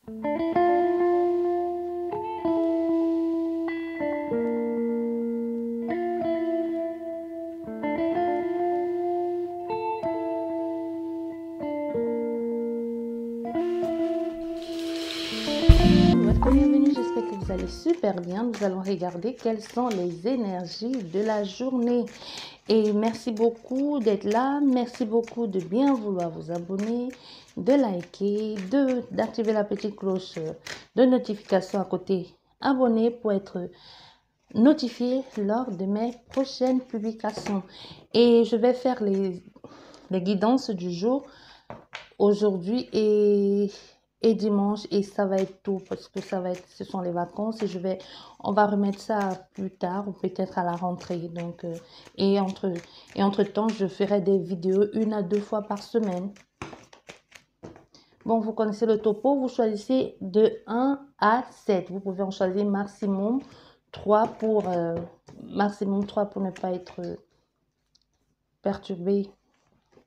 Bienvenue, j'espère que vous allez super bien. Nous allons regarder quelles sont les énergies de la journée. Et merci beaucoup d'être là. Merci beaucoup de bien vouloir vous abonner, de liker, d'activer la petite cloche de notification à côté. Abonner pour être notifié lors de mes prochaines publications. Et je vais faire les guidances du jour aujourd'hui et dimanche, et ça va être tout parce que ce sont les vacances et on va remettre ça plus tard ou peut-être à la rentrée. Donc et entre temps je ferai des vidéos 1 à 2 fois par semaine. Bon, vous connaissez le topo, vous choisissez de 1 à 7. Vous pouvez en choisir maximum 3 pour ne pas être perturbé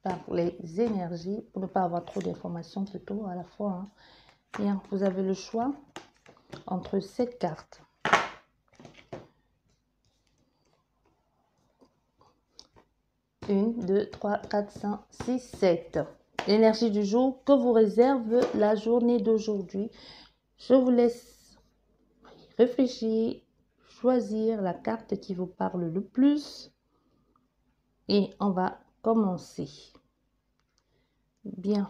par les énergies, pour ne pas avoir trop d'informations plutôt à la fois, hein. Bien, vous avez le choix entre 7 cartes. Une, 2, 3, 4, 5, 6, 7. L'énergie du jour que vous réserve la journée d'aujourd'hui. Je vous laisse réfléchir, choisir la carte qui vous parle le plus. Et on va commencer. Bien.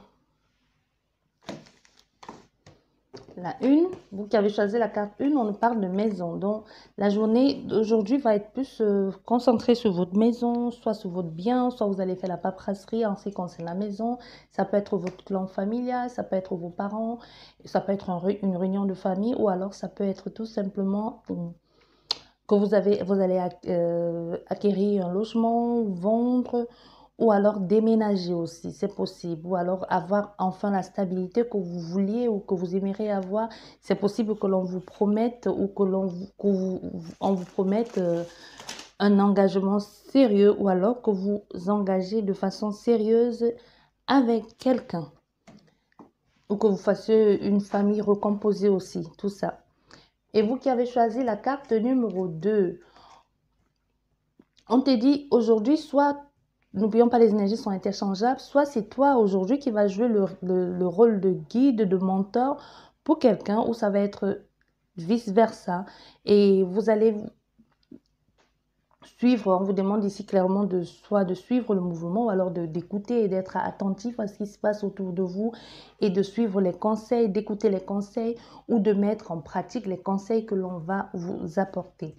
La 1, vous qui avez choisi la carte 1, on nous parle de maison. Donc, la journée d'aujourd'hui va être plus concentrée sur votre maison, soit sur votre bien, soit vous allez faire la paperasserie en ce qui concerne la maison. Ça peut être votre clan familial, ça peut être vos parents, ça peut être une réunion de famille, ou alors ça peut être tout simplement que vous allez acquérir un logement, vendre, ou alors déménager aussi, c'est possible. Ou alors avoir enfin la stabilité que vous vouliez ou que vous aimeriez avoir. C'est possible que l'on vous promette ou on vous promette un engagement sérieux, ou alors que vous engagez de façon sérieuse avec quelqu'un. Ou que vous fassiez une famille recomposée aussi, tout ça. Et vous qui avez choisi la carte numéro 2, on te dit aujourd'hui, soit, n'oublions pas les énergies sont interchangeables, soit c'est toi aujourd'hui qui va jouer le rôle de guide, de mentor pour quelqu'un, ou ça va être vice-versa. Et vous allez suivre, on vous demande ici clairement soit de suivre le mouvement, ou alors d'écouter et d'être attentif à ce qui se passe autour de vous et de suivre les conseils, d'écouter les conseils ou de mettre en pratique les conseils que l'on va vous apporter.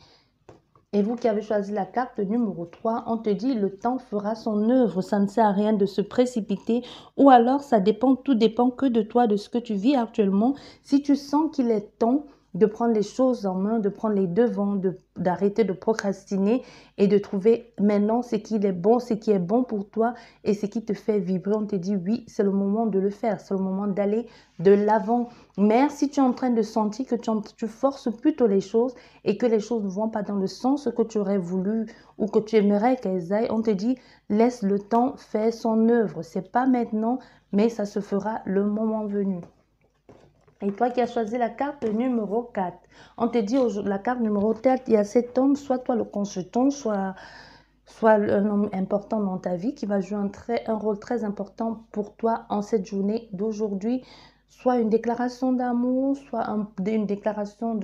Et vous qui avez choisi la carte numéro 3, on te dit le temps fera son œuvre. Ça ne sert à rien de se précipiter, ou alors tout dépend que de toi, de ce que tu vis actuellement. Si tu sens qu'il est temps de prendre les choses en main, de prendre les devants, d'arrêter de procrastiner et de trouver maintenant ce qui est bon pour toi et ce qui te fait vibrer, on te dit oui, c'est le moment de le faire, c'est le moment d'aller de l'avant. Mais si tu es en train de sentir que tu forces plutôt les choses et que les choses ne vont pas dans le sens que tu aurais voulu ou que tu aimerais qu'elles aillent, on te dit laisse le temps faire son œuvre. C'est pas maintenant, mais ça se fera le moment venu. Et toi qui as choisi la carte numéro 4, on te dit la carte numéro 4, il y a cet homme, soit toi le consultant, soit un homme important dans ta vie qui va jouer un rôle très important pour toi en cette journée d'aujourd'hui, soit une déclaration d'amour, soit une déclaration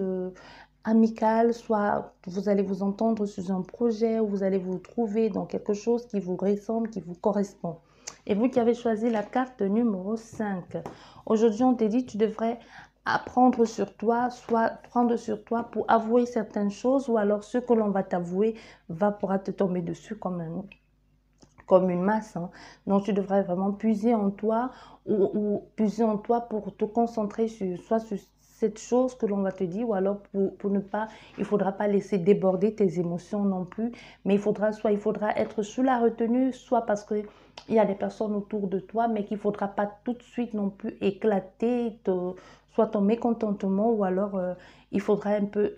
amicale, soit vous allez vous entendre sur un projet, ou vous allez vous trouver dans quelque chose qui vous ressemble, qui vous correspond. Et vous qui avez choisi la carte numéro 5, aujourd'hui on te dit tu devrais apprendre sur toi, soit prendre sur toi pour avouer certaines choses, ou alors ce que l'on va t'avouer pourra te tomber dessus comme une masse, hein. Donc tu devrais vraiment puiser en toi ou puiser en toi pour te concentrer soit sur cette chose que l'on va te dire, ou alors pour ne pas, il faudra pas laisser déborder tes émotions non plus, mais il faudra être sous la retenue, soit parce que il y a des personnes autour de toi, mais qu'il ne faudra pas tout de suite non plus éclater, soit ton mécontentement, ou alors il faudra un peu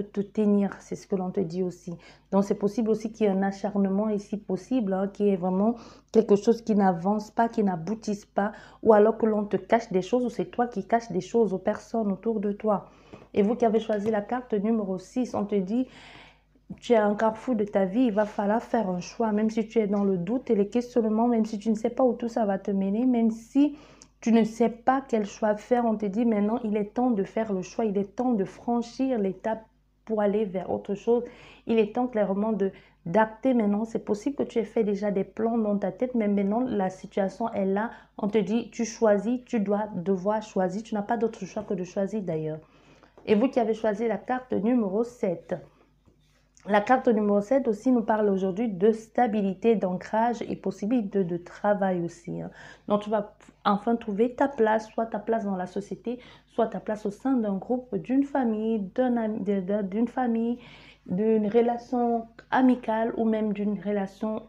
te tenir, c'est ce que l'on te dit aussi. Donc c'est possible aussi qu'il y ait un acharnement ici possible, hein, qui est vraiment quelque chose qui n'avance pas, qui n'aboutisse pas, ou alors que l'on te cache des choses, ou c'est toi qui caches des choses aux personnes autour de toi. Et vous qui avez choisi la carte numéro 6, on te dit, tu es à un carrefour de ta vie, il va falloir faire un choix, même si tu es dans le doute et les questionnements, même si tu ne sais pas où tout ça va te mener, même si tu ne sais pas quel choix faire, on te dit maintenant, il est temps de faire le choix, il est temps de franchir l'étape pour aller vers autre chose. Il est temps clairement d'acter maintenant. C'est possible que tu aies fait déjà des plans dans ta tête, mais maintenant la situation est là. On te dit, tu choisis, tu dois devoir choisir. Tu n'as pas d'autre choix que de choisir d'ailleurs. Et vous qui avez choisi la carte numéro 7. La carte numéro 7 aussi nous parle aujourd'hui de stabilité, d'ancrage et possibilité de travail aussi, hein. Donc, tu vas enfin trouver ta place, soit ta place dans la société, soit ta place au sein d'un groupe, d'une famille, d'une famille, d'une relation amicale ou même d'une relation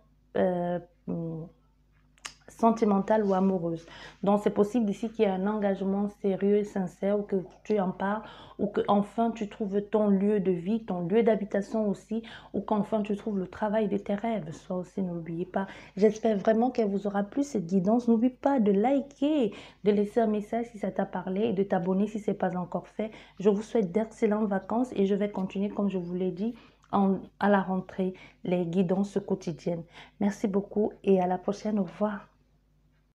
sentimentale ou amoureuse. Donc, c'est possible ici qu'il y ait un engagement sérieux et sincère, ou que tu en parles, ou que enfin tu trouves ton lieu de vie, ton lieu d'habitation aussi, ou qu'enfin tu trouves le travail de tes rêves. Ça aussi, n'oubliez pas. J'espère vraiment qu'elle vous aura plu cette guidance. N'oublie pas de liker, de laisser un message si ça t'a parlé et de t'abonner si ce n'est pas encore fait. Je vous souhaite d'excellentes vacances et je vais continuer, comme je vous l'ai dit, à la rentrée, les guidances quotidiennes. Merci beaucoup et à la prochaine. Au revoir.